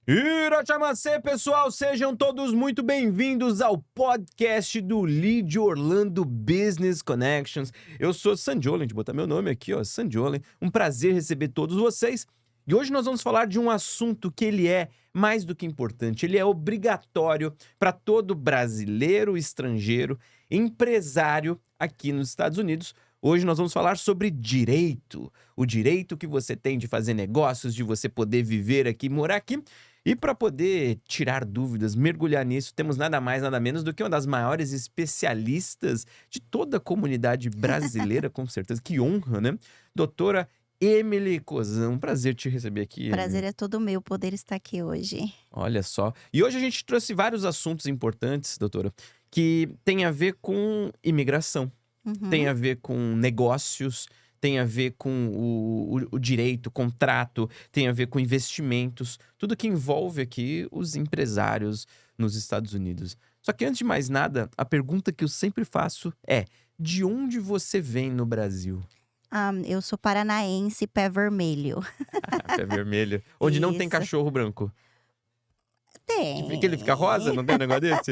Irachamacê, pessoal, sejam todos muito bem-vindos ao podcast do Lead Orlando Business Connections. Eu sou Sandiolen, de botar meu nome aqui, ó, Sandiolen. Um prazer receber todos vocês. E hoje nós vamos falar de um assunto que ele é mais do que importante, ele é obrigatório para todo brasileiro, estrangeiro, empresário aqui nos Estados Unidos. Hoje nós vamos falar sobre direito, o direito que você tem de fazer negócios, de você poder viver aqui, morar aqui. E para poder tirar dúvidas, mergulhar nisso, temos nada mais, nada menos do que uma das maiores especialistas de toda a comunidade brasileira, com certeza. Que honra, né? Doutora Emily Cozan. Um prazer te receber aqui, Prazer Emily. é todo meu poder estar aqui hoje. Olha só. E hoje a gente trouxe vários assuntos importantes, doutora, que tem a ver com imigração, tem Uhum. a ver com negócios, tem a ver com o direito, contrato, tem a ver com investimentos, tudo que envolve aqui os empresários nos Estados Unidos. Só que antes de mais nada, a pergunta que eu sempre faço é: de onde você vem no Brasil? Eu sou paranaense, pé vermelho. Pé vermelho. Onde não tem Isso. cachorro branco. Que ele fica rosa? Tem. Não tem um negócio desse?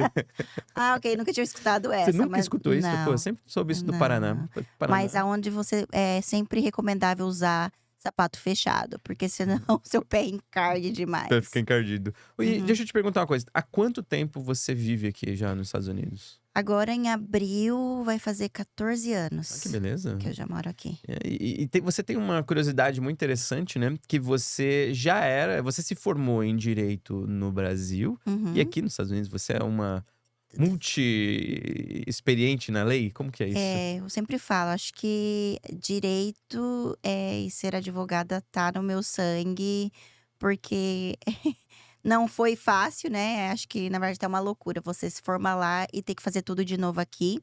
Ok, nunca tinha escutado Você essa, nunca mas escutou isso? Pô, eu não, sempre soube isso do Paraná. não. Mas Paraná. aonde você é sempre recomendável usar sapato fechado, porque senão o seu pé encarde Pra demais. ficar encardido. E Uhum. deixa eu te perguntar uma coisa. Há quanto tempo você vive aqui já nos Estados Unidos? Agora em abril vai fazer 14 Ah, que anos beleza. que eu já moro aqui. Você tem uma curiosidade muito interessante, né? Que você se formou em direito no Brasil e Uhum. aqui nos Estados Unidos você é uma multi-experiente na lei? Como que é isso? Eu sempre falo, acho que direito, e ser advogada tá no meu sangue, porque não foi fácil, né, acho que na verdade é uma loucura você se formar lá e ter que fazer tudo de novo aqui,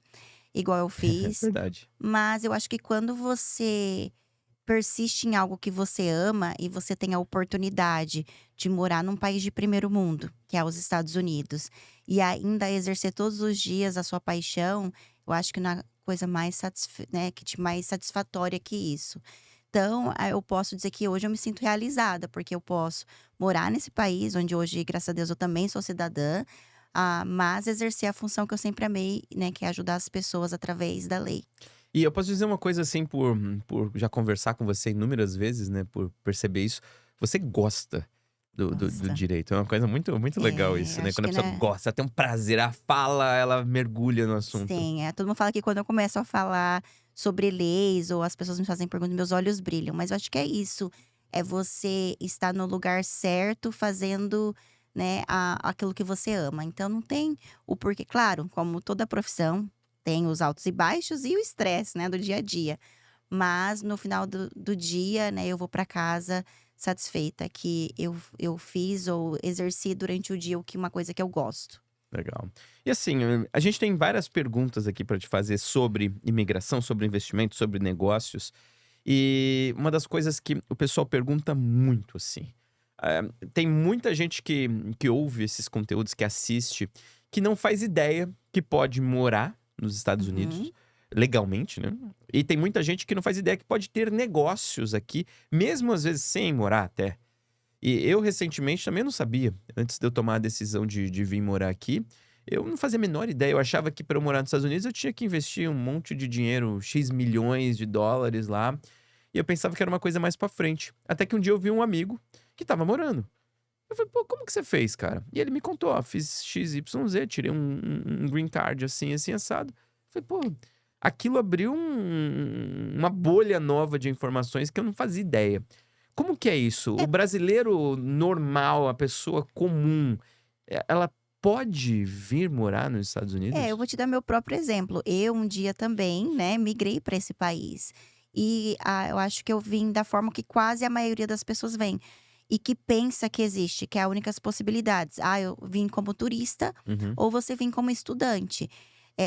igual eu É fiz. verdade. Mas eu acho que quando você persiste em algo que você ama e você tem a oportunidade de morar num país de primeiro mundo, que é os Estados Unidos, e ainda exercer todos os dias a sua paixão, eu acho que não há coisa mais mais satisfatória que isso. Então, eu posso dizer que hoje eu me sinto realizada, porque eu posso morar nesse país, onde hoje, graças a Deus, eu também sou cidadã, mas exercer a função que eu sempre amei, né, que é ajudar as pessoas através da lei. E eu posso dizer uma coisa assim, por já conversar com você inúmeras vezes, né? Por perceber isso. Você gosta do Gosto. direito. É uma coisa muito, muito legal isso, né? Acho Quando a que, pessoa né. gosta, ela tem um prazer, a fala, ela mergulha no assunto. Sim, todo mundo fala que quando eu começo a falar sobre leis ou as pessoas me fazem perguntas, meus olhos brilham, mas eu acho que é isso, é você estar no lugar certo fazendo, né, aquilo que você ama. Então não tem o porquê, claro, como toda profissão, tem os altos e baixos e o estresse, né, do dia a dia. Mas no final do dia, né, eu vou para casa satisfeita que eu fiz ou exerci durante o dia uma coisa que eu gosto. Legal. E assim, a gente tem várias perguntas aqui para te fazer sobre imigração, sobre investimento, sobre negócios. E uma das coisas que o pessoal pergunta muito, assim. Tem muita gente que ouve esses conteúdos, que assiste, que não faz ideia que pode morar nos Estados Unidos Uhum. legalmente, né? E tem muita gente que não faz ideia que pode ter negócios aqui, mesmo às vezes sem morar até. E eu recentemente também não sabia, antes de eu tomar a decisão de vir morar aqui, eu não fazia a menor ideia. Eu achava que para eu morar nos Estados Unidos eu tinha que investir um monte de dinheiro, X milhões de dólares lá. E eu pensava que era uma coisa mais pra frente. Até que um dia eu vi um amigo que tava morando. Eu falei, pô, como que você fez, cara? E ele me contou, ó, fiz XYZ, tirei um green card assim, assim, assado. Eu falei, pô, aquilo abriu uma bolha nova de informações que eu não fazia ideia. Como que é isso? O É, brasileiro normal, a pessoa comum, ela pode vir morar nos Estados eu Unidos? vou te dar meu próprio exemplo. Eu um dia também, né, migrei para esse país. E, eu acho que eu vim da forma que quase a maioria das pessoas vem. E que pensa que existe, que é a únicas possibilidades. Eu vim como turista Uhum, ou você vem como estudante.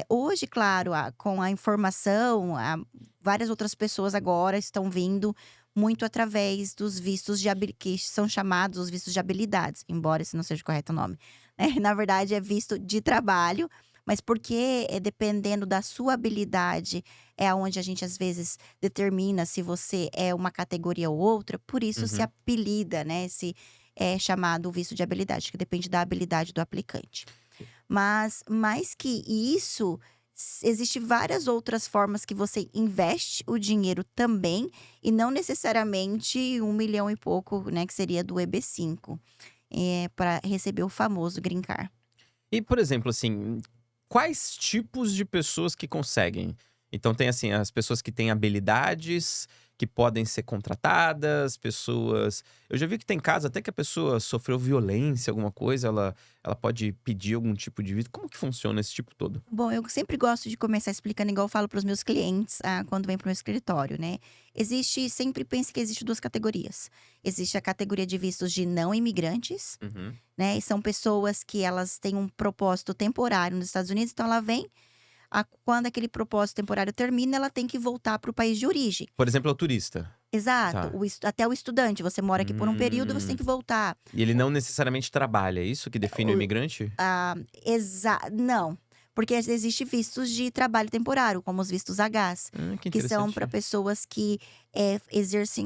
Hoje, claro, com a informação, várias outras pessoas agora estão vindo muito através dos vistos que são chamados os vistos de habilidades, embora esse não seja o correto nome. Na verdade, é visto de trabalho, mas porque, dependendo da sua habilidade, é onde a gente às vezes determina se você é uma categoria ou outra, por isso se uhum. apelida, né, é chamado o visto de habilidade, que depende da habilidade do aplicante. Mas mais que isso, existe várias outras formas que você investe o dinheiro também, e não necessariamente 1 milhão e pouco, né, que seria do EB5, para receber o famoso Green Card. E, por exemplo, assim, quais tipos de pessoas que conseguem? Então tem, assim, as pessoas que têm habilidades, que podem ser contratadas, pessoas… Eu já vi que tem casos até que a pessoa sofreu violência, alguma coisa, ela pode pedir algum tipo de visto. Como que funciona esse tipo todo? Bom, eu sempre gosto de começar explicando igual eu falo para os meus clientes, quando vem para o meu escritório, né. Sempre pense que existe 2 categorias. Existe a categoria de vistos de não imigrantes, Uhum. né, e são pessoas que elas têm um propósito temporário nos Estados Unidos, então ela vem, quando aquele propósito temporário termina, ela tem que voltar para o país de origem. Por exemplo, é o turista. Exato, Tá. até o estudante, você mora aqui por um período, você tem Hum. que voltar. E ele não necessariamente trabalha, é isso que define o imigrante? Não, porque existe vistos de trabalho temporário, como os vistos Hs, Que que são interessante. para pessoas que,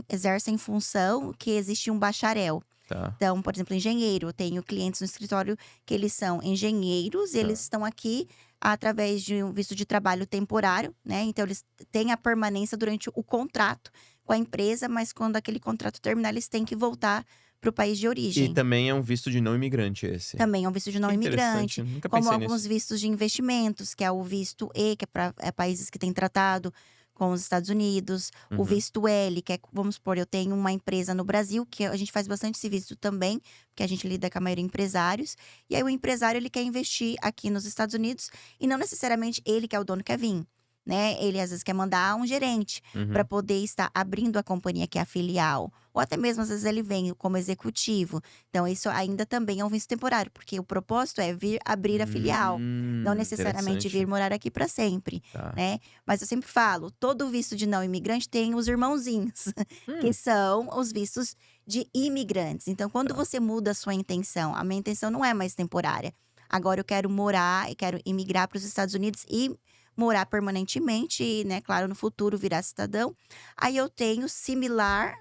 exercem função que existe um bacharel. Tá, Então, por exemplo, engenheiro, eu tenho clientes no escritório que eles são engenheiros e tá. eles estão aqui através de um visto de trabalho temporário, né, então eles têm a permanência durante o contrato com a empresa, mas quando aquele contrato terminar, eles têm que voltar para o país de E origem. também é um visto de não imigrante esse. Também é um visto de não Que interessante, imigrante, nunca como pensei alguns nisso. vistos de investimentos, que é o visto E, que é para países que têm tratado com os Estados Unidos, o Uhum. visto L, que é, vamos supor, eu tenho uma empresa no Brasil, que a gente faz bastante esse visto também, porque a gente lida com a maioria empresários, e aí o empresário ele quer investir aqui nos Estados Unidos, e não necessariamente ele que é o dono quer vir, né? Ele às vezes quer mandar um gerente para Uhum. poder estar abrindo a companhia que é a filial. Ou até mesmo, às vezes, ele vem como executivo. Então, isso ainda também é um visto temporário, porque o propósito é vir abrir a filial. Não necessariamente vir Interessante. morar aqui para sempre, Tá. né? Mas eu sempre falo, todo visto de não imigrante tem os irmãozinhos, que Hum, são os vistos de imigrantes. Então, quando tá. você muda a sua intenção, a minha intenção não é mais temporária. Agora eu quero morar e quero imigrar para os Estados Unidos e morar permanentemente e, né, claro, no futuro virar cidadão. Aí eu tenho similar,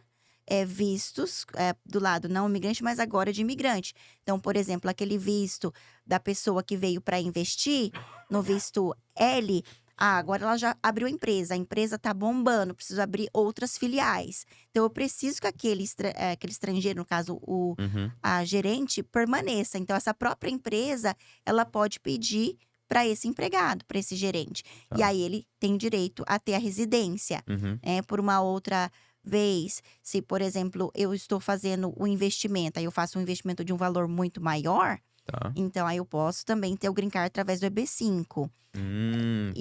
vistos, do lado não imigrante, mas agora de imigrante. Então, por exemplo, aquele visto da pessoa que veio para investir, no visto L, agora ela já abriu a empresa tá bombando, preciso abrir outras filiais. Então eu preciso que aquele estrangeiro, no caso Uhum. a gerente, permaneça. Então essa própria empresa, ela pode pedir para esse empregado, para esse gerente. E Tá. aí ele tem direito a ter a residência, Uhum. por uma outra vez. Se, por exemplo, eu estou fazendo o investimento, aí eu faço um investimento de um valor muito maior, Tá. então aí eu posso também ter o green card através do EB5.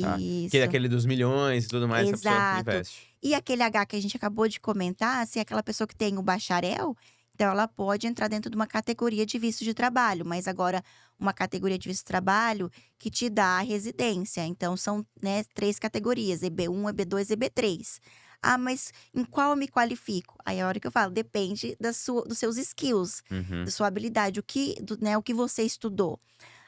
Tá. Que é Isso, aquele dos milhões e tudo mais, a pessoa exato. investe. E aquele H que a gente acabou de comentar, se é aquela pessoa que tem o bacharel, então ela pode entrar dentro de uma categoria de visto de trabalho, mas agora uma categoria de visto de trabalho que te dá a residência. Então são, né, 3 categorias, EB1, EB2, EB3. Mas em qual eu me qualifico? Aí é a hora que eu falo, depende dos seus skills, da Uhum. sua habilidade, o que você estudou.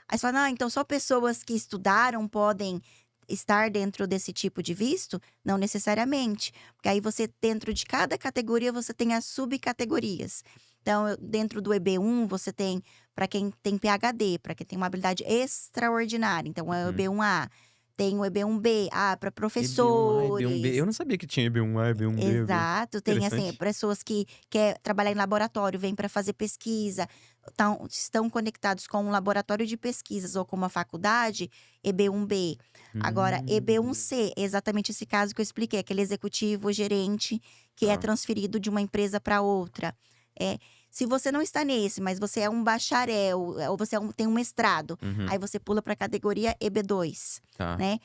Aí você fala: "Ah, então só pessoas que estudaram podem estar dentro desse tipo de visto?" Não necessariamente, porque aí você dentro de cada categoria você tem as subcategorias. Então dentro do EB1 você tem para quem tem PhD, para quem tem uma habilidade extraordinária, então é o Uhum. EB1A. Tem o EB1B, para EB1A, EB1B. professores. Eu não sabia que tinha EB1A, EB1B, EB… Exato, tem assim, Interessante. pessoas que quer trabalhar em laboratório, vêm para fazer pesquisa, estão conectados com um laboratório de pesquisas ou com uma faculdade, EB1B. Agora, Hum. EB1C, é exatamente esse caso que eu expliquei, aquele executivo, gerente que é Tá. transferido de uma empresa para outra. É, se você não está nesse, mas você é um bacharel, ou você tem um mestrado, Uhum. aí você pula para a categoria EB2, Tá. né?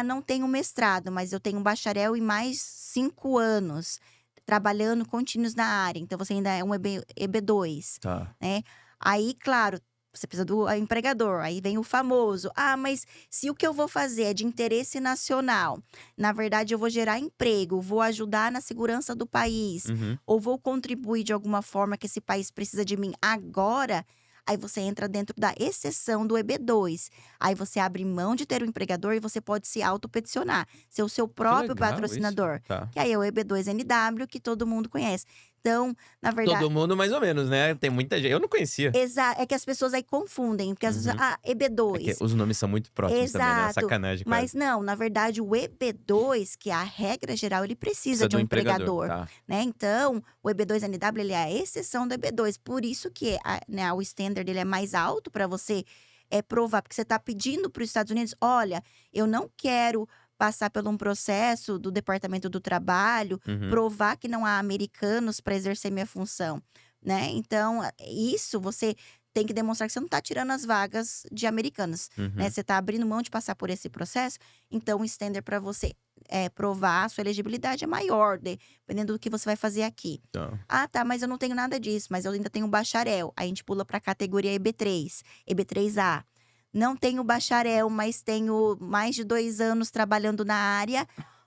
Não tenho mestrado, mas eu tenho um bacharel e mais 5 anos trabalhando contínuos na área, então você ainda é um EB2, Tá. né. Aí, claro, você precisa do empregador, aí vem o famoso: mas se o que eu vou fazer é de interesse nacional, na verdade eu vou gerar emprego, vou ajudar na segurança do país, Uhum. ou vou contribuir de alguma forma que esse país precisa de mim agora", aí você entra dentro da exceção do EB2. Aí você abre mão de ter um empregador e você pode se autopeticionar, ser o seu Que próprio legal isso. patrocinador, Tá. que aí é o EB2NW que todo mundo conhece. Então, na verdade… Todo mundo mais ou menos, né? Tem muita gente. Eu não conhecia. É que as pessoas aí confundem, porque às vezes… Uhum. Ah, É que EB2. os nomes são muito próximos também, né? Exato. Sacanagem, Mas quase. não, na verdade, o EB2, que é a regra geral, ele precisa Precisa de do um empregador, empregador, tá. né? Então, o EB2NW, ele é a exceção do EB2. Por isso que né, o standard ele é mais alto para você provar, porque você está pedindo para os Estados Unidos: olha, eu não quero passar por um processo do Departamento do Trabalho, Uhum. provar que não há americanos para exercer minha função, né? Então, isso você tem que demonstrar que você não está tirando as vagas de americanos, né? Uhum. Você está abrindo mão de passar por esse processo, então o standard para você provar a sua elegibilidade é maior, dependendo do que você vai fazer aqui. Tá. Ah, tá, mas eu não tenho nada disso, mas eu ainda tenho bacharel. Aí a gente pula para a categoria EB3, EB3A. Não tenho bacharel, mas tenho mais de 2 anos trabalhando na área,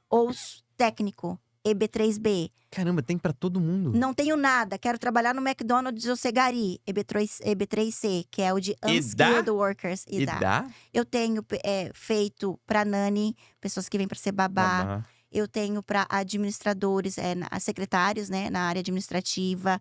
ou técnico, EB3B. Caramba, tem pra todo mundo. Não tenho nada, quero trabalhar no McDonald's ou Segari, EB3C, que é o de E dá? Unskilled Workers. E dá? Eu tenho feito para nani, pessoas que vêm para ser babá. Babá. Eu tenho para administradores, secretários, né, na área administrativa,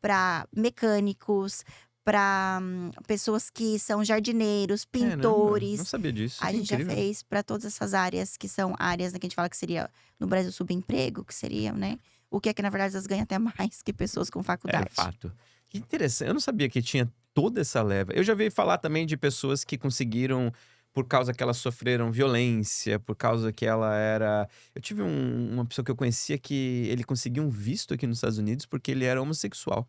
para mecânicos, para pessoas que são jardineiros, Caramba, pintores. não sabia disso. A Que gente já incrível. fez para todas essas áreas que são áreas, né, que a gente fala que seria no Brasil subemprego, que seria, né? O que é que, na verdade, elas ganham até mais que pessoas com É faculdade. fato. Que interessante. Eu não sabia que tinha toda essa leva. Eu já vi falar também de pessoas que conseguiram, por causa que elas sofreram violência, por causa que ela era. Eu tive uma pessoa que eu conhecia que ele conseguiu um visto aqui nos Estados Unidos porque ele era homossexual.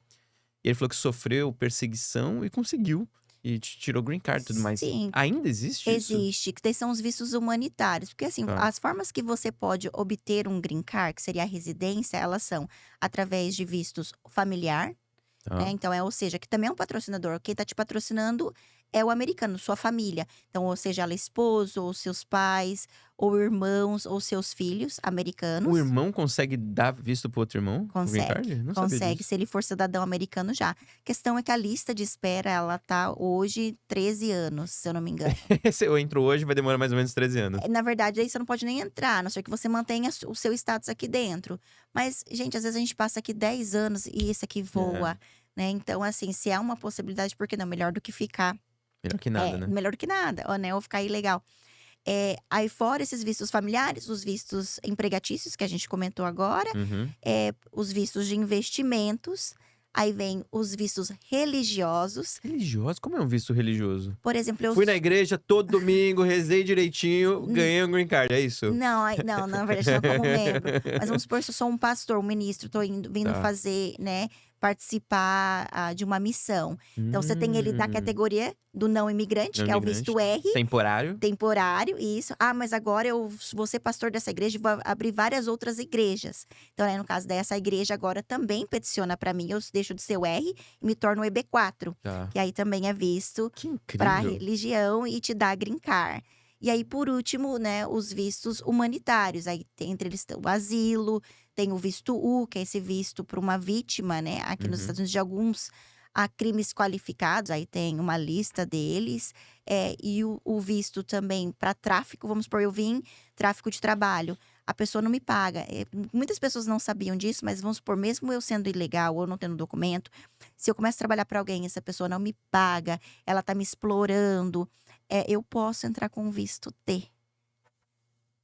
E ele falou que sofreu perseguição e conseguiu. E tirou green card e tudo mais. Sim. Ainda existe isso? Existe, que são os vistos humanitários. Porque, assim, Tá. as formas que você pode obter um green card, que seria a residência, elas são através de vistos familiar, Tá. né? Então, ou seja, que também é um patrocinador. Quem tá te patrocinando é o americano, sua família. Então, ou seja, ela é esposo, ou seus pais, ou irmãos, ou seus filhos americanos. O irmão consegue dar visto pro outro irmão? O green card? Não sabia Consegue, disso. se ele for cidadão americano já. A questão é que a lista de espera, ela tá hoje 13 anos, se eu não me engano. Se eu entro hoje, vai demorar mais ou menos 13 anos. Na verdade, aí você não pode nem entrar, a não ser que você mantenha o seu status aqui dentro. Mas, gente, às vezes a gente passa aqui 10 anos e esse aqui voa, né? Então, assim, se há uma possibilidade, por que não? Melhor do que ficar… Melhor que nada, né? Melhor do que nada, né? Ou ficar ilegal. Aí fora esses vistos familiares, os vistos empregatícios, que a gente comentou agora, Uhum. os vistos de investimentos, aí vem os vistos religiosos. Religioso? Como é um visto religioso? Por exemplo, Fui na igreja todo domingo, rezei direitinho, ganhei um green card, é isso? Não, na verdade, não como membro. Mas vamos supor, se eu sou um pastor, um ministro, tô vindo Tá. fazer, né, participar de uma missão. Então, você tem ele da categoria do não imigrante, Não que é o imigrante. visto R. Temporário. Temporário, isso. Ah, mas agora eu vou ser pastor dessa igreja e vou abrir várias outras igrejas. Então, no caso dessa igreja, agora também peticiona para mim. Eu deixo de ser o R e me torno o EB4. Tá. Que aí também é visto Que incrível. para religião e te dá green card. E aí, por último, né, os vistos humanitários. Aí, entre eles, tem o asilo, tem o visto U, que é esse visto para uma vítima, né, aqui nos Uhum. Estados Unidos, de alguns crimes qualificados. Aí tem uma lista deles. E o visto também para tráfico, vamos supor, eu vim tráfico de trabalho. A pessoa não me paga. Muitas pessoas não sabiam disso, mas vamos supor, mesmo eu sendo ilegal ou não tendo documento, se eu começo a trabalhar para alguém e essa pessoa não me paga, ela tá me explorando, eu posso entrar com visto T.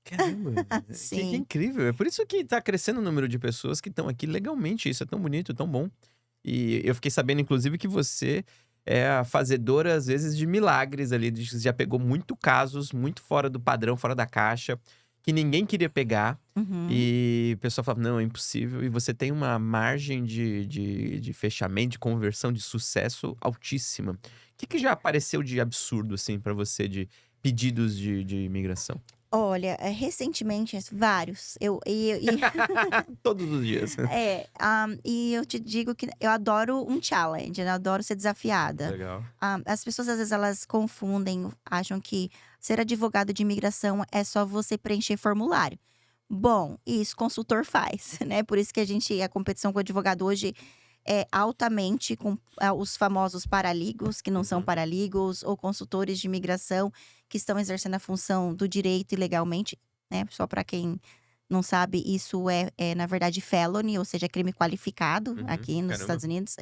Caramba, que Sim. incrível. É por isso que tá crescendo o número de pessoas que estão aqui legalmente. Isso é tão bonito, tão bom. E eu fiquei sabendo, inclusive, que você é a fazedora, às vezes, de milagres ali. Você já pegou muito casos, muito fora do padrão, fora da caixa, que ninguém queria pegar. Uhum. E o pessoal fala, não, é impossível. E você tem uma margem de fechamento, de conversão, de sucesso altíssima. O que já apareceu de absurdo, assim, pra você, de pedidos de imigração? Olha, recentemente, vários. Todos os dias. E eu te digo que eu adoro um challenge, eu adoro ser desafiada. Legal. As pessoas, às vezes, elas confundem, acham que ser advogado de imigração é só você preencher formulário. Bom, isso consultor faz, né? Por isso que a competição com o advogado hoje é altamente com os famosos paralegals, que não são paralegals, ou consultores de imigração que estão exercendo a função do direito ilegalmente, né? Só para quem não sabe, isso na verdade, felony, ou seja, é crime qualificado aqui nos Caramba. Estados Unidos.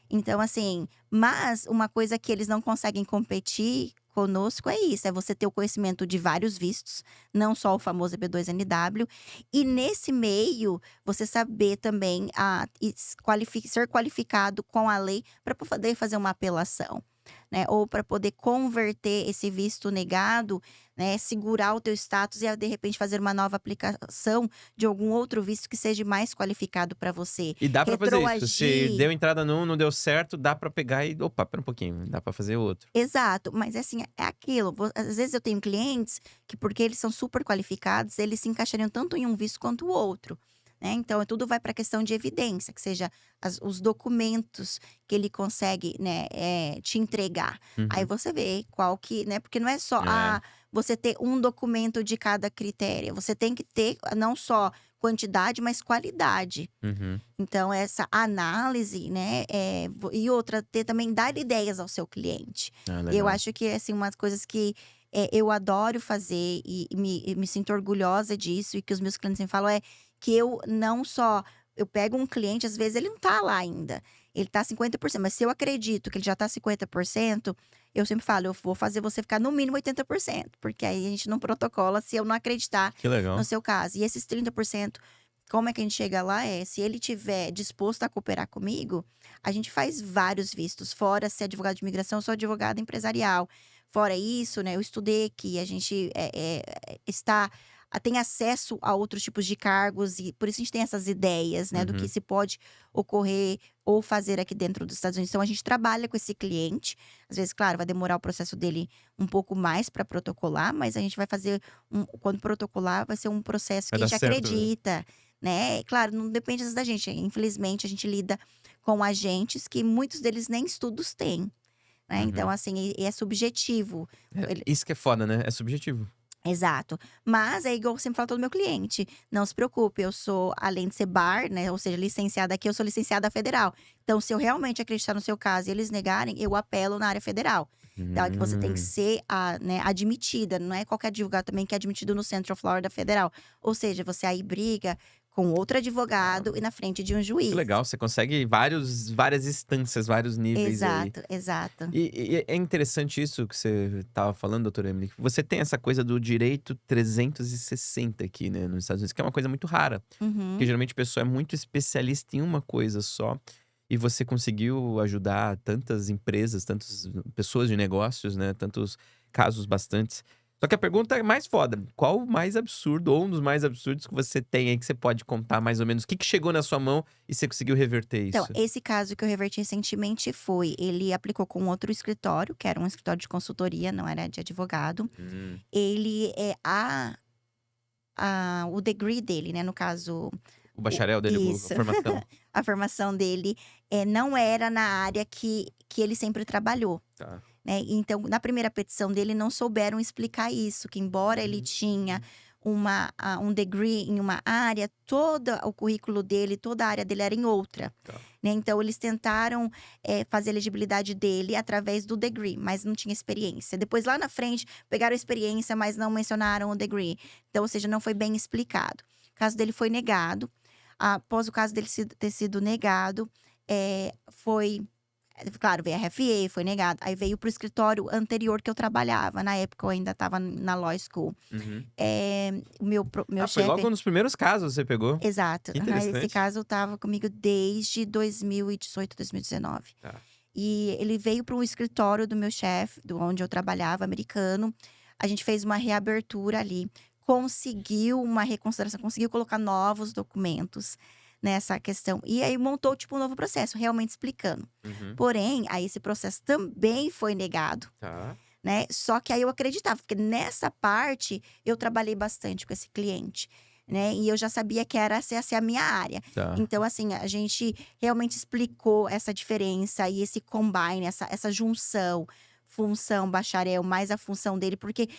Então, assim, mas uma coisa que eles não conseguem competir conosco é isso, é você ter o conhecimento de vários vistos, não só o famoso EB2NW, e nesse meio você saber também ser qualificado com a lei para poder fazer uma apelação, né? Ou para poder converter esse visto negado, né? Segurar o teu status e de repente fazer uma nova aplicação de algum outro visto que seja mais qualificado para você. E dá pra fazer isso. Se Retroagir. deu entrada num, não deu certo, dá pra pegar e. Opa, pera um pouquinho, dá pra fazer outro. Exato, mas assim, é aquilo, às vezes eu tenho clientes que porque eles são super qualificados, eles se encaixariam tanto em um visto quanto o outro, né, então tudo vai pra questão de evidência, que seja os documentos que ele consegue, né, te entregar. Aí Uhum. você vê qual que, né, porque não é só, É. você ter um documento de cada critério, você tem que ter não só quantidade, mas qualidade. Uhum. Então essa análise, né, e outra, também dar ideias ao seu cliente. Ah, Eu legal. acho que, assim, umas coisas que, eu adoro fazer e me sinto orgulhosa disso e que os meus clientes me falam é que eu não só eu pego um cliente, às vezes ele não tá lá ainda, ele tá 50%, mas se eu acredito que ele já tá 50%, eu sempre falo: "Eu vou fazer você ficar no mínimo 80%, porque aí a gente não protocola se eu não acreditar Que legal. no seu caso. E esses 30%, como é que a gente chega lá se ele tiver disposto a cooperar comigo, a gente faz vários vistos, fora ser advogado de imigração, eu sou advogada empresarial. Fora isso, né, eu estudei aqui, a gente, tem acesso a outros tipos de cargos e por isso a gente tem essas ideias, né, do que Uhum. se pode ocorrer ou fazer aqui dentro dos Estados Unidos. Então a gente trabalha com esse cliente, às vezes, claro, vai demorar o processo dele um pouco mais para protocolar, mas a gente vai fazer quando protocolar, vai ser um processo Vai que a dar gente certo, né? acredita, né. Claro, não depende da gente, infelizmente a gente lida com agentes que muitos deles nem estudos têm, né, então Uhum. assim, e é subjetivo. Ele Isso que é foda, né? É subjetivo. Exato. Mas é igual eu sempre falo para todo meu cliente, não se preocupe, eu sou, além de ser bar, né, ou seja, licenciada aqui, eu sou licenciada federal. Então se eu realmente acreditar no seu caso e eles negarem, eu apelo na área federal. Então é que você tem que Hum. ser, né, admitida, não é qualquer advogado também que é admitido no Central Florida Federal. Ou seja, você aí briga com outro advogado e na frente de um Que juiz. legal, você consegue várias instâncias, vários níveis aí. Exato, exato. E é interessante isso que você estava falando, doutora Emily. Que Você tem essa coisa do direito 360 aqui, né, nos Estados Unidos, que é uma coisa muito rara. Porque Uhum. geralmente a pessoa é muito especialista em uma coisa só. E você conseguiu ajudar tantas empresas, tantas pessoas de negócios, né? Tantos casos bastantes. Só que a pergunta é mais foda. Qual o mais absurdo, ou um dos mais absurdos que você tem aí, que você pode contar mais ou menos? O que que chegou na sua mão e você conseguiu reverter Então, isso? esse caso que eu reverti recentemente ele aplicou com outro escritório, que era um escritório de consultoria, não era de advogado. Hum. Ele, o degree dele, né, no caso, O bacharel dele, a isso, formação. a formação dele, não era na área que ele sempre trabalhou, Tá. né. Então, na primeira petição dele, não souberam explicar isso, que embora ele tinha um degree em uma área, toda o currículo dele, toda a área dele era em outra, Tá. né. Então eles tentaram, fazer a elegibilidade dele através do degree, mas não tinha experiência. Depois lá na frente, pegaram a experiência, mas não mencionaram o degree. Então, ou seja, não foi bem explicado. O caso dele foi negado. Após o caso dele ter sido negado, claro, veio a RFA, foi negado. Aí veio para o escritório anterior que eu trabalhava, na época eu ainda estava na law school. Uhum. Meu Foi chefe logo nos primeiros casos você pegou? exato. Que Aham, esse interessante. caso estava comigo desde 2018, 2019. Tá. E ele veio para um escritório do meu chefe, do onde eu trabalhava, americano. A gente fez uma reabertura ali, conseguiu uma reconsideração, conseguiu colocar novos documentos nessa questão. E aí montou, tipo, um novo processo, realmente explicando. Uhum. Porém, aí esse processo também foi negado, Tá. né? Só que aí eu acreditava, porque nessa parte eu trabalhei bastante com esse cliente, né? E eu já sabia que essa é a minha área. Tá. Então, assim, a gente realmente explicou essa diferença e esse combine, essa junção, função bacharel mais a função dele, porque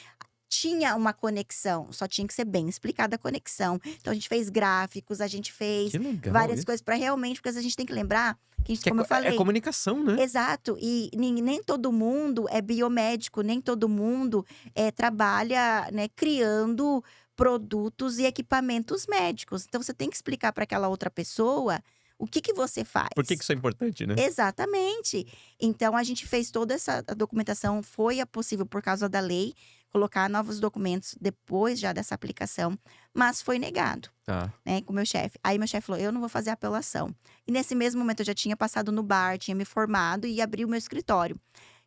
tinha uma conexão, só tinha que ser bem explicada a conexão. Então a gente fez gráficos, a gente fez Que legal várias isso. coisas para realmente, porque a gente tem que lembrar que a gente, Que como eu é falei, comunicação, né? exato, e nem todo mundo é biomédico, nem todo mundo trabalha, né, criando produtos e equipamentos médicos. Então, você tem que explicar para aquela outra pessoa o que você faz. Por que isso é importante, né? Exatamente. Então, a gente fez toda essa documentação. Foi possível, por causa da lei, colocar novos documentos depois já dessa aplicação. Mas foi negado, Tá. né, com o meu chefe. Aí, meu chefe falou, eu não vou fazer apelação. E nesse mesmo momento, eu já tinha passado no bar, tinha me formado e abri o meu escritório.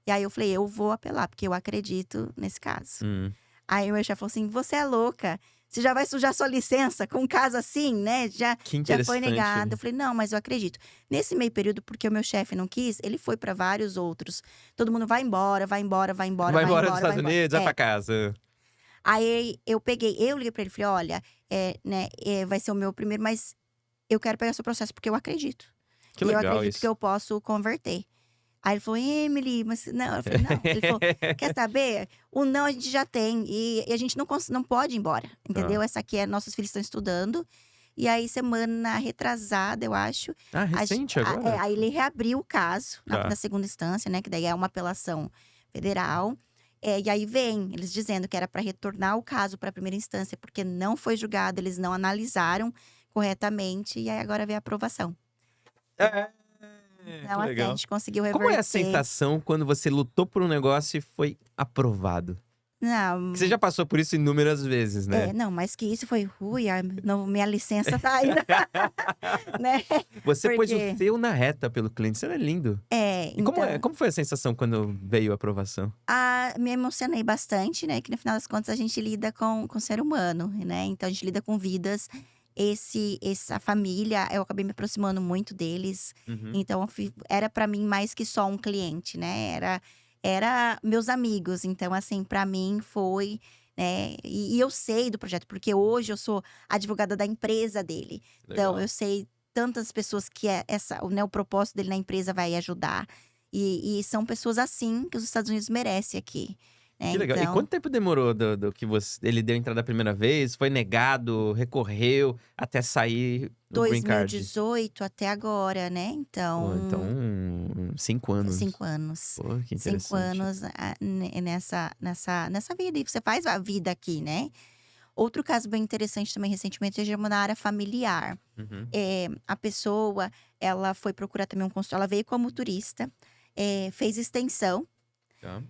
E aí, eu falei, eu vou apelar, porque eu acredito nesse caso. Aí, o meu chefe falou assim, você é louca. Você já vai sujar sua licença com um caso assim, né? Que Já foi interessante. negado. Eu falei, não, mas eu acredito. Nesse meio período, porque o meu chefe não quis, ele foi para vários outros. Todo mundo vai embora, vai embora, vai embora, Vai vai embora dos embora, vai Estados embora. Unidos, vai pra casa. Aí eu liguei para ele e falei, olha, né, vai ser o meu primeiro, mas eu quero pegar seu processo porque eu acredito. Que E eu legal acredito isso. que eu posso converter. Aí ele falou, Emily, mas não. Eu falei, não. Ele falou, quer saber? O não a gente já tem. E a gente não pode ir embora, entendeu? Essa aqui nossos filhos estão estudando. E aí, semana retrasada, eu acho. Recente agora? Aí ele reabriu o caso Tá. na segunda instância, né? Que daí é uma apelação federal. E aí vem eles dizendo que era para retornar o caso para a primeira instância, porque não foi julgado, eles não analisaram corretamente. E aí agora vem a aprovação. Que Então, assim, a legal. gente conseguiu reverter. Como é a sensação quando você lutou por um negócio e foi aprovado? Não, Você já passou por isso inúmeras vezes, né? não, mas que isso foi ruim, minha licença tá aí, né? Você pôs o Porque- seu na reta pelo cliente, isso era lindo. E Então, como foi a sensação quando veio a aprovação? me emocionei bastante, né? Que no final das contas a gente lida com ser humano, né? Então a gente lida com vidas. Essa família, eu acabei me aproximando muito deles. Então, era pra mim mais que só um cliente, né? Era meus amigos. Então, assim, pra mim foi, né? E eu sei do projeto, porque hoje eu sou advogada da empresa dele. Então, Legal. eu sei tantas pessoas que o propósito dele na empresa vai ajudar. E são pessoas assim que os Estados Unidos merecem aqui. Né? Que legal. E Então, quanto tempo demorou do que ele deu entrada a primeira vez? Foi negado, recorreu, até sair o green card? 2018 até agora, né? Pô, Então, então, 5 anos. 5 anos. Pô, que 5 interessante. anos nessa vida. E você faz a vida aqui, né? Outro caso bem interessante também, recentemente, é na área familiar. A pessoa, ela foi procurar também um consultor. Ela veio como turista, fez extensão. Tá.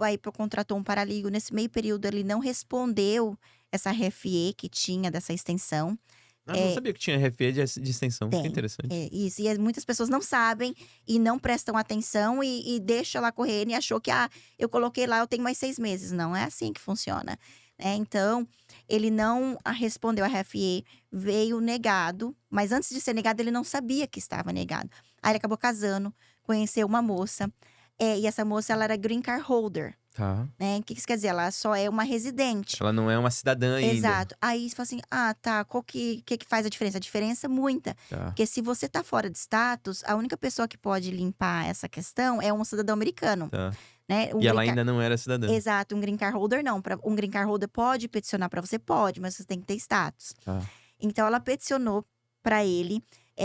Aí contratou um paralegal. Nesse meio período, ele não respondeu essa RFE que tinha dessa extensão. Não sabia que tinha RFE de extensão. Que Tem. interessante. Isso. E muitas pessoas não sabem e não prestam atenção e deixam lá correndo e achou que, eu coloquei lá, eu tenho mais 6 meses. Não é assim que funciona. Né? Então, ele não respondeu a RFE, veio negado. Mas antes de ser negado, ele não sabia que estava negado. Aí ele acabou casando, conheceu uma moça. E essa moça, ela era green card holder. Tá. Né? O que isso quer dizer? Ela só é uma residente. Ela não é uma cidadã ainda. Exato. Aí você fala assim, tá, qual que faz a diferença? A diferença é muita. Tá. Porque se você tá fora de status, a única pessoa que pode limpar essa questão é um cidadão americano. Tá. Né? E ela ainda não era cidadã. Exato, um green card holder não. Um green card holder pode peticionar pra você? Pode, mas você tem que ter status. Tá. Então, ela peticionou pra ele,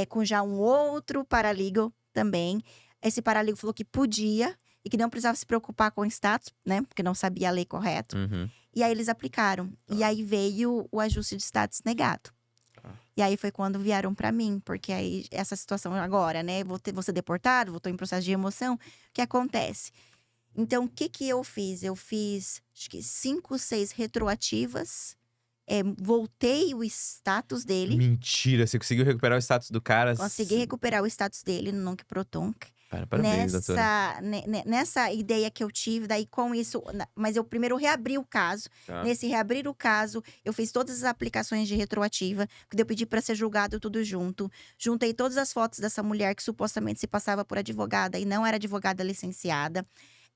com já um outro paralegal também. Esse paralegal falou que podia e que não precisava se preocupar com o status, né? Porque não sabia a lei correta. E aí, eles aplicaram. E aí, veio o ajuste de status negado. E aí, foi quando vieram pra mim. Porque aí, essa situação agora, né? Vou ser deportado, tô em processo de remoção. O que acontece? Então, o que eu fiz? Eu fiz, acho que 5, 6 retroativas. Voltei o status dele. Mentira, você conseguiu recuperar o status do cara? Consegui recuperar o status dele no Nunc Protonc. Parabéns, doutora. Nessa ideia que eu tive, daí com isso… Mas eu primeiro reabri o caso. Tá. Nesse reabrir o caso, eu fiz todas as aplicações de retroativa. Porque eu pedi para ser julgado tudo junto. Juntei todas as fotos dessa mulher que supostamente se passava por advogada e não era advogada licenciada.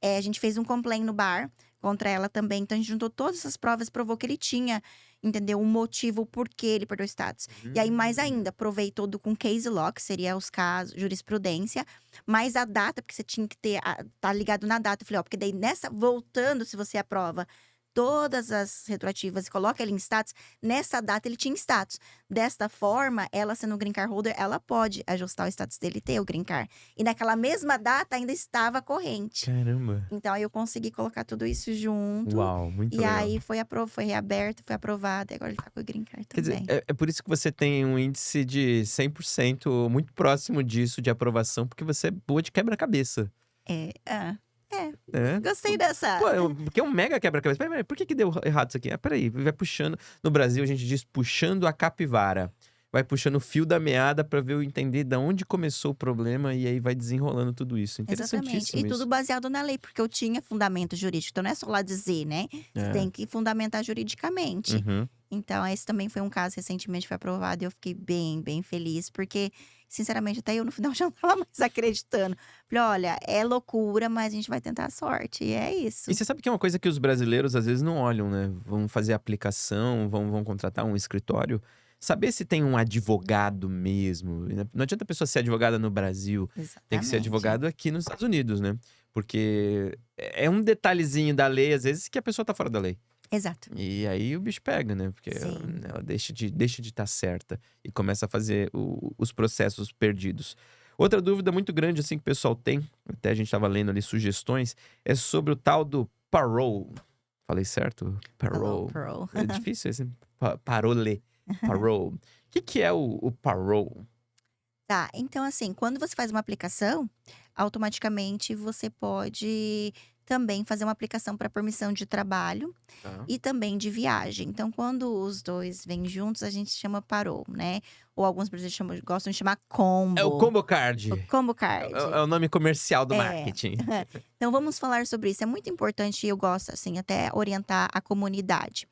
A gente fez um complaint no bar contra ela também. Então, a gente juntou todas essas provas, provou que ele tinha, entendeu? Um motivo por que ele perdeu o status. E aí, mais ainda, provei todo com case law, que seria os casos, jurisprudência. Mais a data, porque você tinha que tá ligado na data. Eu falei, porque daí voltando, se você aprova, todas as retroativas e coloca ele em status, nessa data ele tinha status. Desta forma, ela sendo green card holder, ela pode ajustar o status dele e ter o green card. E naquela mesma data ainda estava corrente. Caramba. Então aí eu consegui colocar tudo isso junto. Uau, muito E legal. aí foi reaberto, foi aprovado, e agora ele tá com o green card Quer dizer, também. é por isso que você tem um índice de 100% muito próximo disso de aprovação, porque você é boa de quebra-cabeça, né? Gostei dessa. Pô, porque é um mega quebra-cabeça. Peraí, por que deu errado isso aqui? Peraí, vai puxando. No Brasil, a gente diz puxando a capivara. Vai puxando o fio da meada pra ver, entender de onde começou o problema e aí vai desenrolando tudo isso. Exatamente. Interessantíssimo E tudo isso. baseado na lei, porque eu tinha fundamento jurídico. Então não é só lá dizer, né? Você É. tem que fundamentar juridicamente. Uhum. Então, esse também foi um caso recentemente foi aprovado e eu fiquei bem, bem feliz, porque, sinceramente, até eu no final já não tava mais acreditando. Falei, olha, é loucura, mas a gente vai tentar a sorte. E é isso. E você sabe que é uma coisa que os brasileiros às vezes não olham, né? Vão fazer aplicação, vão contratar um escritório. Saber se tem um advogado mesmo. Não adianta a pessoa ser advogada no Brasil. Tem que ser Exatamente. advogado aqui nos Estados Unidos, né? Porque é um detalhezinho da lei, às vezes, que a pessoa tá fora da lei. Exato. E aí o bicho pega, né? Porque Sim. ela deixa de estar certa e começa a fazer os processos perdidos. Outra dúvida muito grande, assim, que o pessoal tem, até a gente tava lendo ali sugestões, é sobre o tal do parole. Falei certo? Hello, Parole. Pearl. É difícil esse parole. Parole. O que é o parole? Tá, então assim, quando você faz uma aplicação, automaticamente você pode também fazer uma aplicação para permissão de trabalho Tá. e também de viagem. Então, quando os dois vêm juntos, a gente chama parou, né? Ou alguns brasileiros gostam de chamar combo. É o combo card. O combo card. É o nome comercial do É. marketing. Então, vamos falar sobre isso. É muito importante e eu gosto, assim, até orientar a comunidade.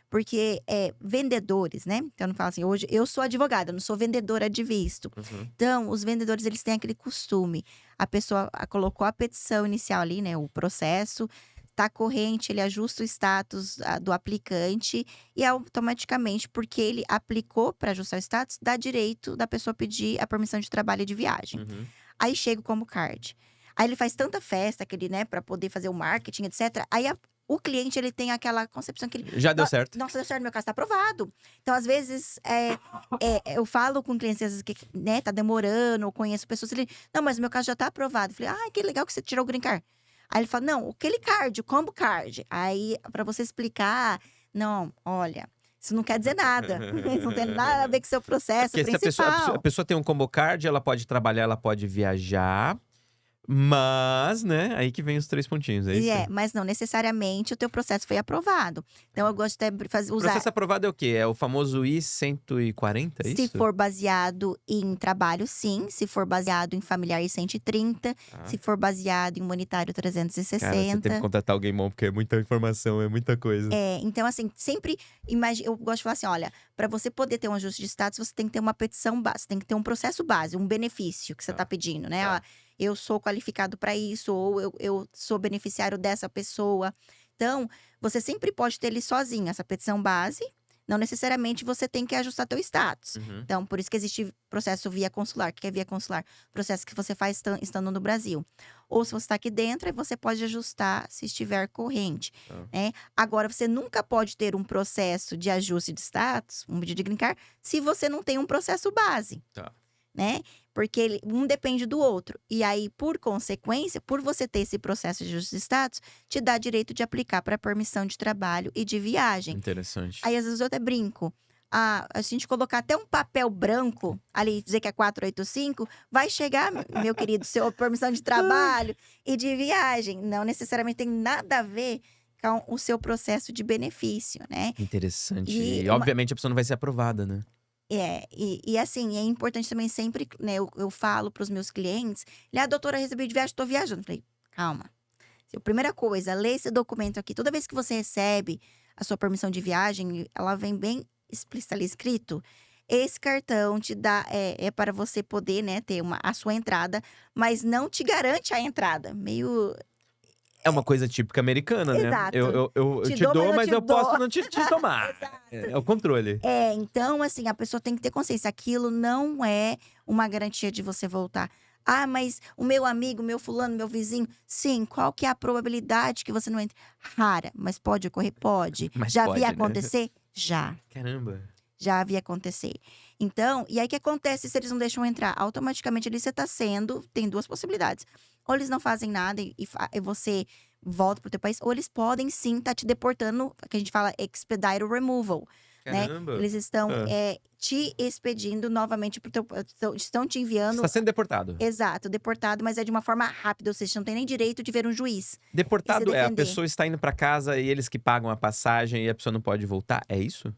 Porque vendedores, né? Então, eu não falo assim, hoje eu sou advogada, eu não sou vendedora de visto. Uhum. Então, os vendedores, eles têm aquele costume. A pessoa colocou a petição inicial ali, né? O processo, tá corrente, ele ajusta o status do aplicante e automaticamente, porque ele aplicou para ajustar o status, dá direito da pessoa pedir a permissão de trabalho e de viagem. Uhum. Aí chega o combo card. Aí ele faz tanta festa, aquele, né, para poder fazer o marketing, etc. Aí o cliente, ele tem aquela concepção que ele. Já deu certo. Nossa, deu certo, meu caso tá aprovado. Então, às vezes, eu falo com clientes, às vezes, que, né, tá demorando, ou conheço pessoas, ele, não, mas meu caso já tá aprovado. Eu falei, que legal que você tirou o green card. Aí ele fala, não, aquele card, o combo card. Aí, pra você explicar, não, olha, isso não quer dizer nada. Isso não tem nada a ver com o seu processo Porque se a principal. pessoa tem um combo card, ela pode trabalhar, ela pode viajar. Mas, né, aí que vem os 3 pontinhos, é isso? Mas não necessariamente o teu processo foi aprovado. Então, eu gosto de O usar. processo aprovado é o quê? É o famoso I-140, é Se isso? for baseado em trabalho, sim. Se for baseado em familiar, 130. Ah. Se for baseado em humanitário, Cara, você tem 360. que contratar alguém bom, porque é muita informação, é muita coisa. Então, assim, sempre eu gosto de falar assim: olha, para você poder ter um ajuste de status, você tem que ter uma petição base, tem que ter um processo base, um benefício que você Tá. está pedindo, né? Tá. Ó, eu sou qualificado para isso, ou eu sou beneficiário dessa pessoa. Então, você sempre pode ter ele sozinho, essa petição base. Não necessariamente você tem que ajustar teu status. Uhum. Então, por isso que existe processo via consular. O que é via consular? Processo que você faz estando no Brasil. Ou se você está aqui dentro, aí você pode ajustar se estiver corrente. Tá. Né? Agora, você nunca pode ter um processo de ajuste de status, um pedido de green card, se você não tem um processo base. Tá. Né? Porque um depende do outro. E aí, por consequência, por você ter esse processo de ajuste de status, te dá direito de aplicar para permissão de trabalho e de viagem. Interessante. Aí, às vezes, eu até brinco. A gente colocar até um papel branco ali, dizer que é 485, vai chegar, meu querido, seu permissão de trabalho e de viagem. Não necessariamente tem nada a ver com o seu processo de benefício, né? Interessante. E E, obviamente, a pessoa não vai ser aprovada, né? E assim, é importante também sempre, né, eu falo para os meus clientes, doutora, recebi de viagem, estou viajando. Falei, calma. A primeira coisa, lê esse documento aqui. Toda vez que você recebe a sua permissão de viagem, ela vem bem explícita ali escrito. Esse cartão te dá, para você poder, né, ter a sua entrada, mas não te garante a entrada. Meio. É uma coisa típica americana, né? Exato. Eu te dou, mas eu posso não te tomar. Exato. É o controle. Então, assim, a pessoa tem que ter consciência. Aquilo não é uma garantia de você voltar. Ah, mas o meu amigo, meu fulano, meu vizinho. Sim, qual que é a probabilidade que você não entre? Rara, mas pode ocorrer? Pode. Mas Já havia pode, né? acontecer? Já. Caramba. Já havia acontecer. Então, e aí o que acontece se eles não deixam entrar? Automaticamente ali você tá sendo, tem duas possibilidades. Ou eles não fazem nada e você volta pro teu país, ou eles podem sim estar te deportando, que a gente fala expedite removal, né? Caramba. Eles estão Ah. te expedindo novamente pro teu, estão te Você enviando, tá sendo deportado. exato, deportado, mas é de uma forma rápida, ou seja, você não tem nem direito de ver um juiz e se Deportado é a defender. pessoa está indo pra casa e eles que pagam a passagem e a pessoa não pode voltar? É isso?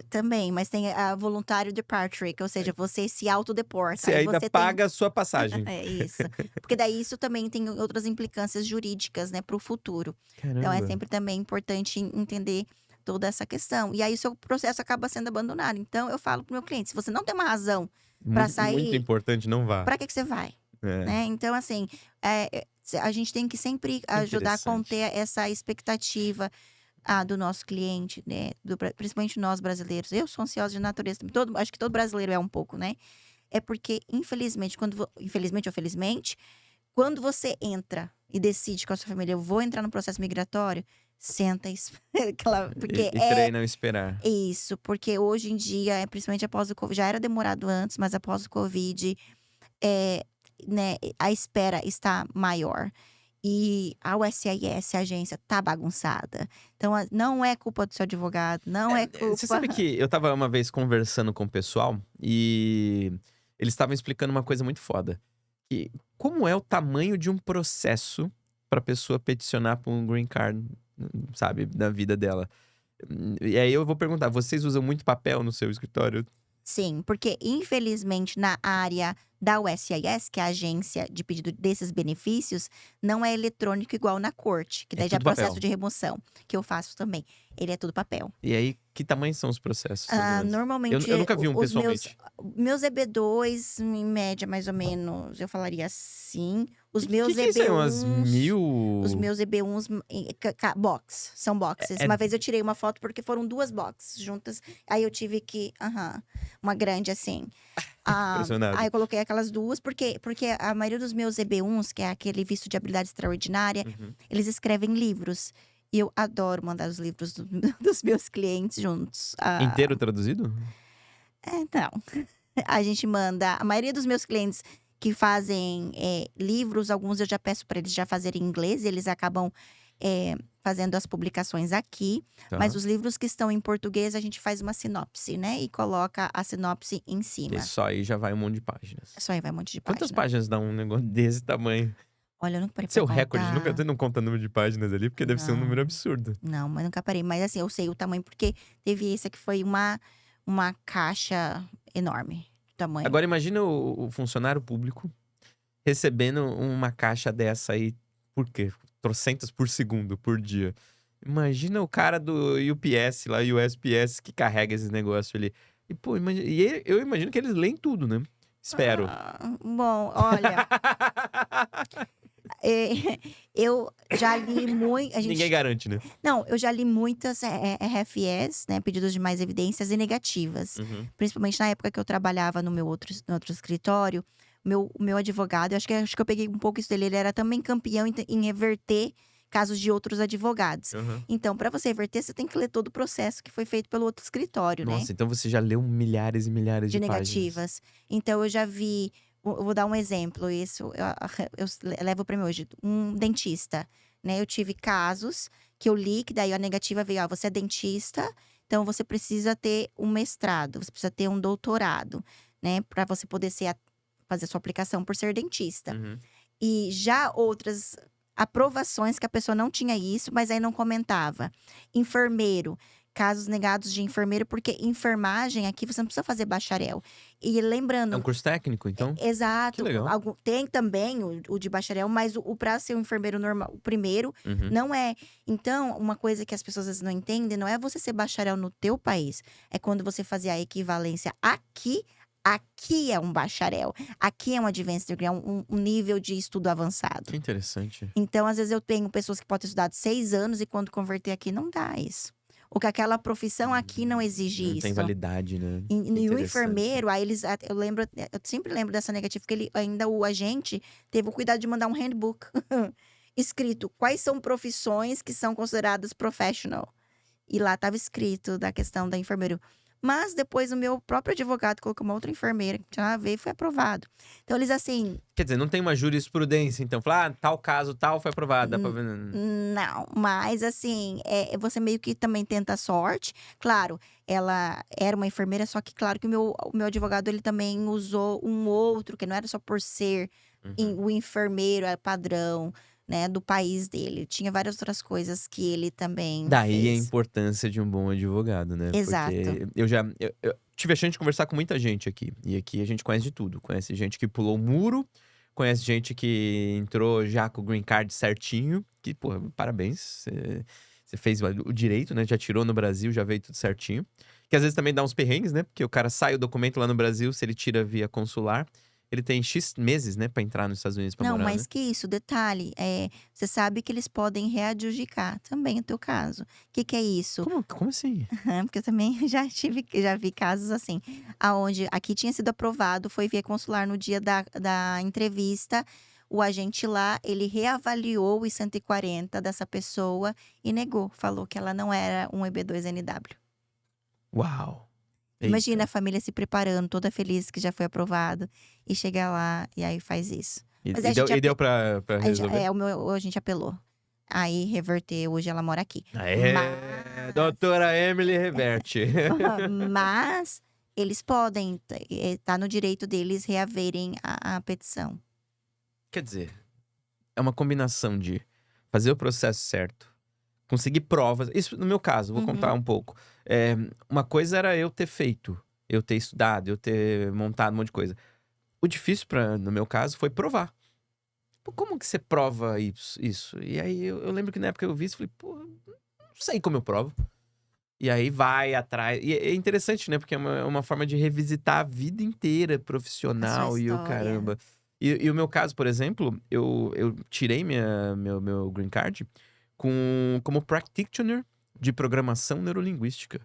Também, mas tem a voluntário departure, que, ou seja, você se autodeporta. Você Aí ainda você tem. paga a sua passagem. É isso. Porque daí isso também tem outras implicâncias jurídicas, né, para o futuro. Então é Caramba. sempre também importante entender toda essa questão. E aí o seu processo acaba sendo abandonado. Então eu falo pro meu cliente, se você não tem uma razão para Muito sair, importante, não vá. para que você vai? É, Né? Então, assim, a gente tem que sempre ajudar a interessante. conter essa expectativa do nosso cliente, né? Principalmente nós brasileiros. Eu sou ansiosa de natureza. Acho que todo brasileiro é um pouco, né? É porque, infelizmente, infelizmente ou felizmente, quando você entra e decide com a sua família, eu vou entrar no processo migratório, senta e porque E treina a esperar. isso, porque hoje em dia, principalmente após o Covid, já era demorado antes, mas após o Covid, é, né, a espera está maior. E a USIS, a agência, tá bagunçada. Então, não é culpa do seu advogado, não é Você culpa. sabe que eu tava uma vez conversando com o pessoal e eles estavam explicando uma coisa muito foda. Que como é o tamanho de um processo pra pessoa peticionar por um green card, sabe, na vida dela. E aí eu vou perguntar, vocês usam muito papel no seu escritório? Sim, porque infelizmente na área da USIS, que é a agência de pedido desses benefícios, não é eletrônico igual na corte, que É daí já é tudo processo papel. de remoção, que eu faço também. Ele é tudo papel. E aí, que tamanho são os processos, mais ou menos? Normalmente, Eu nunca vi um os pessoalmente. meus EB2, em média, mais ou menos, eu falaria assim. Os Que meus que é isso aí? Umas EB1s, os 1000? meus EB1s box, são boxes. É Uma vez eu tirei uma foto porque foram duas boxes juntas. Aí eu tive que, uma grande assim. Impressionado. Aí eu coloquei aquelas duas, porque a maioria dos meus EB1s, que é aquele visto de habilidade extraordinária, Uhum. eles escrevem livros. E eu adoro mandar os livros dos meus clientes juntos. Inteiro traduzido? Então, a gente manda. A maioria dos meus clientes que fazem livros, alguns eu já peço para eles já fazerem em inglês, e eles acabam fazendo as publicações aqui. Tá. Mas os livros que estão em português, a gente faz uma sinopse, né? E coloca a sinopse em cima. E só aí já vai um monte de páginas. Só aí vai um monte de Quantas página. páginas dá um negócio desse tamanho? Olha, eu nunca parei pra Seu recorde, contar. você não conta número de páginas ali, porque deve ser um Não. número absurdo. Não, mas nunca parei. Mas assim, eu sei o tamanho, porque teve esse que foi uma caixa enorme. De tamanho. Agora imagina o funcionário público recebendo uma caixa dessa aí, por quê? Trocentas por segundo, por dia. Imagina o cara do UPS lá, USPS, que carrega esses negócios ali. E, pô, eu imagino que eles leem tudo, né? Espero. Bom, olha, eu já li muito. Ninguém garante, né? Não, eu já li muitas RFEs, né? Pedidos de mais evidências e negativas. Uhum. Principalmente na época que eu trabalhava no no outro escritório. O meu advogado, acho que eu peguei um pouco isso dele, ele era também campeão em reverter casos de outros advogados. Uhum. Então, para você reverter, você tem que ler todo o processo que foi feito pelo outro escritório, né? Nossa, então você já leu milhares e milhares De de páginas. negativas. Então, eu já vi. Eu vou dar um exemplo, isso eu levo para mim hoje. Um dentista, né? Eu tive casos que eu li, que daí a negativa veio: você é dentista, então você precisa ter um mestrado, você precisa ter um doutorado, né? Para você poder fazer sua aplicação por ser dentista. Uhum. E já outras aprovações que a pessoa não tinha isso, mas aí não comentava. Enfermeiro, casos negados de enfermeiro, porque enfermagem aqui você não precisa fazer bacharel. E É um lembrando, curso técnico, então? exato, Que legal. tem também o de bacharel, mas o para ser um enfermeiro normal, o primeiro, Uhum. não é. Então, uma coisa que as pessoas às vezes não entendem, não é você ser bacharel no teu país, é quando você fazer a equivalência aqui. Aqui é um bacharel, aqui é um advanced degree, é um nível de estudo avançado. Que interessante. Então, às vezes eu tenho pessoas que podem ter estudado 6 anos e quando converter aqui não dá isso. Ou que aquela profissão aqui não exige Não isso. tem validade, né? E o Interessante. enfermeiro, aí eu sempre lembro dessa negativa, que o agente teve o cuidado de mandar um handbook escrito quais são profissões que são consideradas professional. E lá estava escrito da questão da enfermeira. Mas depois o meu próprio advogado colocou uma outra enfermeira que não tinha nada a ver e foi aprovado. Então eles assim, Quer dizer, não tem uma jurisprudência, então. Falar, tal caso, tal, foi aprovado. Dá pra ver. não, mas assim, você meio que também tenta a sorte. Claro, ela era uma enfermeira, só que claro que o meu advogado ele também usou um outro, que não era só por ser o enfermeiro padrão, né, do país dele. Tinha várias outras coisas que ele também Daí a fez. importância de um bom advogado, né? Exato. Porque eu tive a chance de conversar com muita gente aqui. E aqui a gente conhece de tudo. Conhece gente que pulou o muro, conhece gente que entrou já com o green card certinho. Que, pô, parabéns. Você fez o direito, né? Já tirou no Brasil, já veio tudo certinho. Que às vezes também dá uns perrengues, né? Porque o cara sai o documento lá no Brasil, se ele tira via consular, ele tem X meses, né, pra entrar nos Estados Unidos pra Não, morar, mais né? que isso, detalhe, você sabe que eles podem readjudicar também o teu caso. O que que é isso? Como assim? Porque eu também já vi casos assim, aonde aqui tinha sido aprovado, foi via consular no dia da entrevista, o agente lá, ele reavaliou os 140 dessa pessoa e negou, falou que ela não era um EB2NW. Uau! Imagina a Eita. família se preparando, toda feliz que já foi aprovado, e chega lá e aí faz isso. Mas aí a gente E deu pra resolver? a gente apelou. Aí reverteu, hoje ela mora aqui. Aê! Doutora Emily reverte. Mas eles podem, tá no direito deles reaverem a petição. Quer dizer, é uma combinação de fazer o processo certo, conseguir provas. Isso no meu caso, vou contar um pouco. Uma coisa era eu ter feito, eu ter estudado, eu ter montado um monte de coisa. O difícil, no meu caso, foi provar. Pô, como que você prova isso? E aí eu lembro que na época eu vi isso e falei, pô, não sei como eu provo. E aí vai atrás. E é interessante, né? Porque é uma forma de revisitar a vida inteira profissional e o história. caramba. E o meu caso, por exemplo, eu tirei meu green card como practitioner de programação neurolinguística.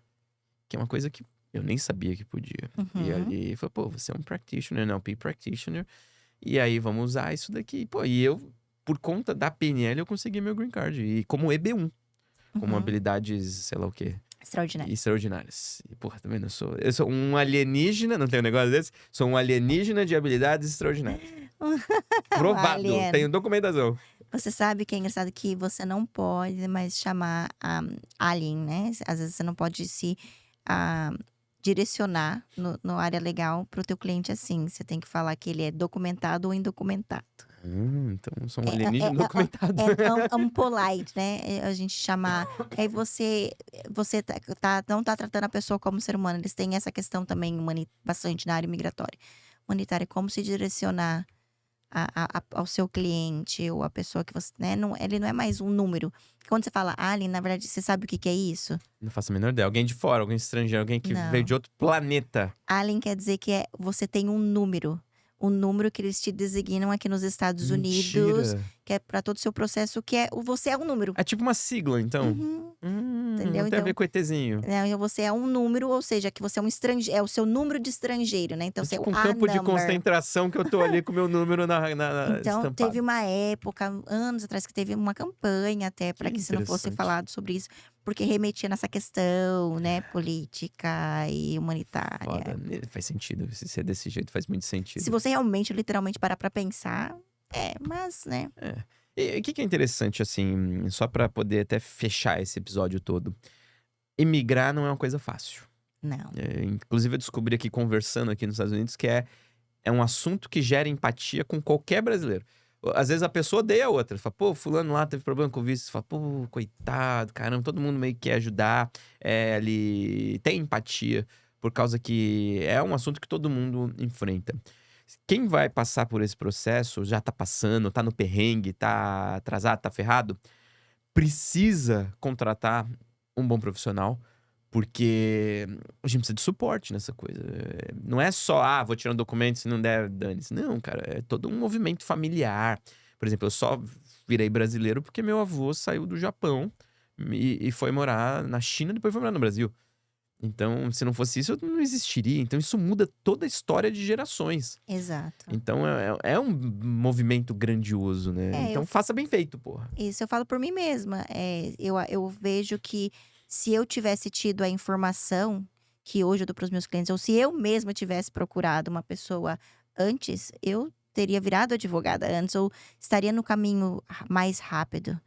Que é uma coisa que eu nem sabia que podia. E Uhum. ali foi, pô, você é um practitioner, NLP practitioner. E aí vamos usar isso daqui. Pô, e eu, por conta da PNL, eu consegui meu green card. E como EB1, como Uhum. habilidades, sei lá o quê. Extraordinário. Extraordinárias. E, porra, também eu sou um alienígena, não tem um negócio desse? Sou um alienígena de habilidades extraordinárias. Provado, Alien. tenho documentação. Você sabe que é engraçado que você não pode mais chamar alien, né? Às vezes você não pode se direcionar no área legal pro teu cliente assim. Você tem que falar que ele é documentado ou indocumentado. Então eu sou um alienígena documentado. É unpolite, né? A gente chamar. Aí você não tá tratando a pessoa como ser humano. Eles têm essa questão também bastante na área migratória. Humanitária, como se direcionar ao seu cliente ou a pessoa que você, né? Ele não é mais um número. Quando você fala alien, na verdade, você sabe o que é isso? Não faço a menor ideia. Alguém de fora, alguém estrangeiro, alguém que Não. veio de outro planeta. Alien quer dizer que você tem um número. O número que eles te designam aqui nos Estados Unidos, Mentira. que é para todo o seu processo, você é um número. É tipo uma sigla, então. Uhum. Entendeu? Não tem a ver Então, com ETzinho. você é um número, ou seja, que você é um estrangeiro, é o seu número de estrangeiro, né? Então, É você é tipo o um campo de A-number. concentração que eu tô ali com o meu número Então, estampado. teve uma época, anos atrás, que teve uma campanha até para que se não fosse interessante. falado sobre isso, porque remetia nessa questão, né, política e humanitária. Foda. Faz sentido. Se ser desse jeito, faz muito sentido. Se você realmente, literalmente, parar pra pensar, mas, né. E o que é interessante, assim, só pra poder até fechar esse episódio todo. Emigrar não é uma coisa fácil. Não. Inclusive, eu descobri aqui, conversando aqui nos Estados Unidos, que é um assunto que gera empatia com qualquer brasileiro. Às vezes a pessoa odeia a outra. Fala, pô, fulano lá teve problema com o visto. Você fala, pô, coitado, caramba, todo mundo meio que quer ajudar. Ele tem empatia, por causa que é um assunto que todo mundo enfrenta. Quem vai passar por esse processo, já tá passando, tá no perrengue, tá atrasado, tá ferrado, precisa contratar um bom profissional, porque a gente precisa de suporte nessa coisa. Não é só, vou tirar um documento, se não der, dane-se. Não, cara, é todo um movimento familiar. Por exemplo, eu só virei brasileiro porque meu avô saiu do Japão e foi morar na China, depois foi morar no Brasil. Então, se não fosse isso, eu não existiria. Então, isso muda toda a história de gerações. Exato. Então, é um movimento grandioso, né? É, Então, faça bem feito, porra. Isso eu falo por mim mesma. Eu vejo que se eu tivesse tido a informação que hoje eu dou para os meus clientes, ou se eu mesma tivesse procurado uma pessoa antes, eu teria virado advogada antes, ou estaria no caminho mais rápido.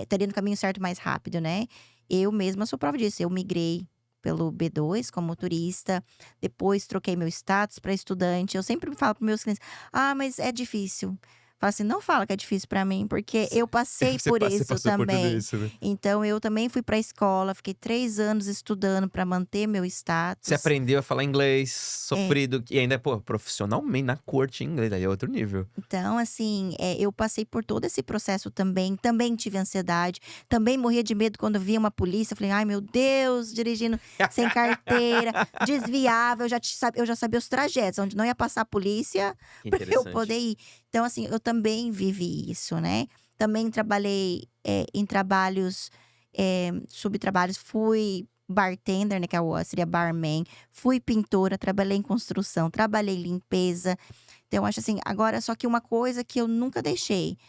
Estaria no caminho certo mais rápido, né? Eu mesma sou prova disso. Eu migrei pelo B2 como turista, depois troquei meu status para estudante. Eu sempre falo para meus clientes: ah, mas é difícil. Falo assim, não fala que é difícil para mim, porque eu passei Você por você isso passou por tudo também. isso, né? Então, eu também fui para a escola, fiquei 3 anos estudando para manter meu Você status. aprendeu a falar inglês, sofrido, e ainda, pô, profissionalmente, na corte em inglês, aí é outro nível. Então, assim, eu passei por todo esse processo também. Também tive ansiedade. Também morria de medo quando via uma polícia. Falei, ai meu Deus, dirigindo sem carteira. Desviava, eu já sabia os trajetos, onde não ia passar a polícia Que para eu interessante. poder ir. Então, assim, eu também vivi isso, né? Também trabalhei em trabalhos, subtrabalhos. Fui bartender, né? Seria barman. Fui pintora, trabalhei em construção, trabalhei em limpeza. Então, eu acho assim, agora, só que uma coisa que eu nunca deixei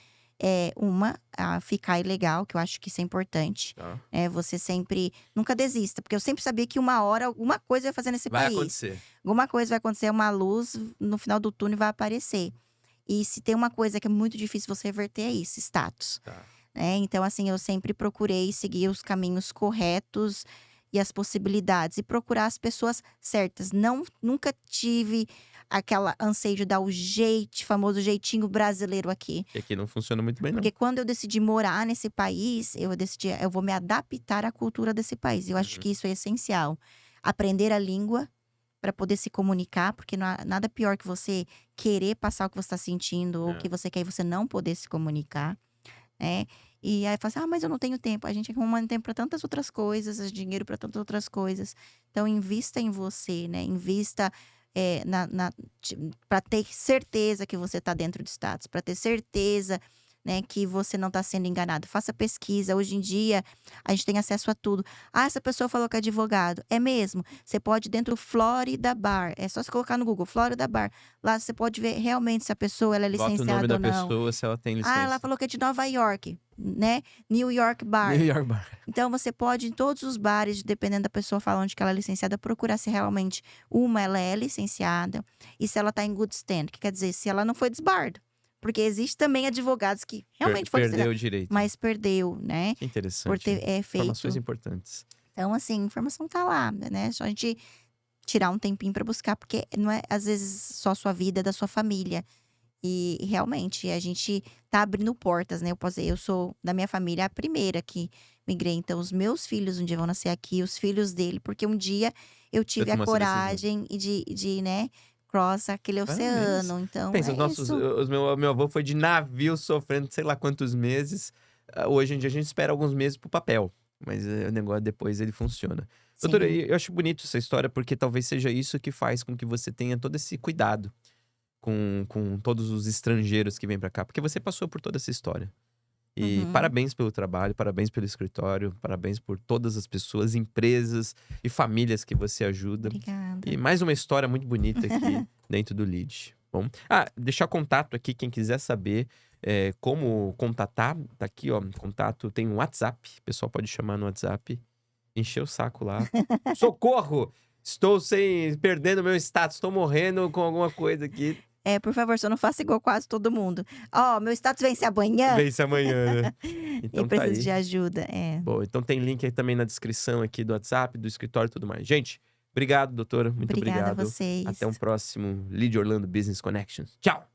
ficar ilegal, que eu acho que isso é importante. Tá. Você sempre, nunca desista, porque eu sempre sabia que uma hora alguma coisa vai fazer nesse Vai país. acontecer. Alguma coisa vai acontecer, uma luz no final do túnel vai aparecer. E se tem uma coisa que é muito difícil você reverter, é isso, status. Tá. Então, assim, eu sempre procurei seguir os caminhos corretos e as possibilidades. E procurar as pessoas certas. Nunca tive aquela anseio de dar o famoso jeitinho brasileiro aqui. Que aqui não funciona muito bem, não. Porque quando eu decidi morar nesse país, eu vou me adaptar à cultura desse país. Eu acho Uhum. que isso é essencial. Aprender a língua para poder se comunicar, porque não há nada pior que você querer passar o que você está sentindo ou o que você quer e você não poder se comunicar, né? E aí fala assim, mas eu não tenho tempo. A gente arruma tempo para tantas outras coisas, dinheiro para tantas outras coisas. Então, invista em você, né? Invista para ter certeza que você está dentro de status, para ter certeza, né, que você não está sendo enganado. Faça pesquisa. Hoje em dia, a gente tem acesso a tudo. Essa pessoa falou que é advogado. É mesmo. Você pode ir dentro do Florida Bar. É só você colocar no Google, Florida Bar. Lá você pode ver realmente se a pessoa ela é Bota o nome licenciada da ou não. pessoa, se ela tem licença. Ela falou que é de Nova York, né? New York Bar. New York Bar. Então, você pode, em todos os bares, dependendo da pessoa falando que ela é licenciada, procurar se realmente ela é licenciada e se ela está em good stand. Que quer dizer, se ela não foi desbarred. Porque existe também advogados que realmente foram Perdeu o licenciados, direito. mas perdeu, né? Que interessante. Por ter feito. Informações importantes. Então, assim, a informação tá lá, né? Só a gente tirar um tempinho para buscar, porque não é, às vezes, só a sua vida, é da sua família. E realmente, a gente tá abrindo portas, né? Eu sou, da minha família, a primeira que migrei. Então, os meus filhos um dia vão nascer aqui, os filhos dele, porque um dia eu tive a tomou essa decisão. coragem de né, cross aquele Parabéns. oceano. Então, Pensa, meu avô foi de navio sofrendo sei lá quantos meses. Hoje em dia a gente espera alguns meses pro papel. Mas o negócio depois ele funciona. Doutora, sim. eu acho bonito essa história porque talvez seja isso que faz com que você tenha todo esse cuidado com todos os estrangeiros que vêm pra cá. Porque você passou por toda essa história. E Uhum. parabéns pelo trabalho, parabéns pelo escritório, parabéns por todas as pessoas, empresas e famílias que você ajuda. Obrigada. E mais uma história muito bonita aqui dentro do Lead. Bom, deixar contato aqui, quem quiser saber como contatar, tá aqui, ó, contato, tem um WhatsApp, o pessoal pode chamar no WhatsApp, encher o saco lá. Socorro! Estou perdendo meu status, estou morrendo com alguma coisa aqui. Por favor, só não faça igual quase todo mundo. Meu status vence amanhã. Vence amanhã, né? Então E tá preciso aí. de ajuda. Bom, então tem link aí também na descrição aqui do WhatsApp, do escritório e tudo mais. Gente, obrigado, doutora. Muito Obrigada obrigado. a vocês. Até um próximo Lead Orlando Business Connections. Tchau!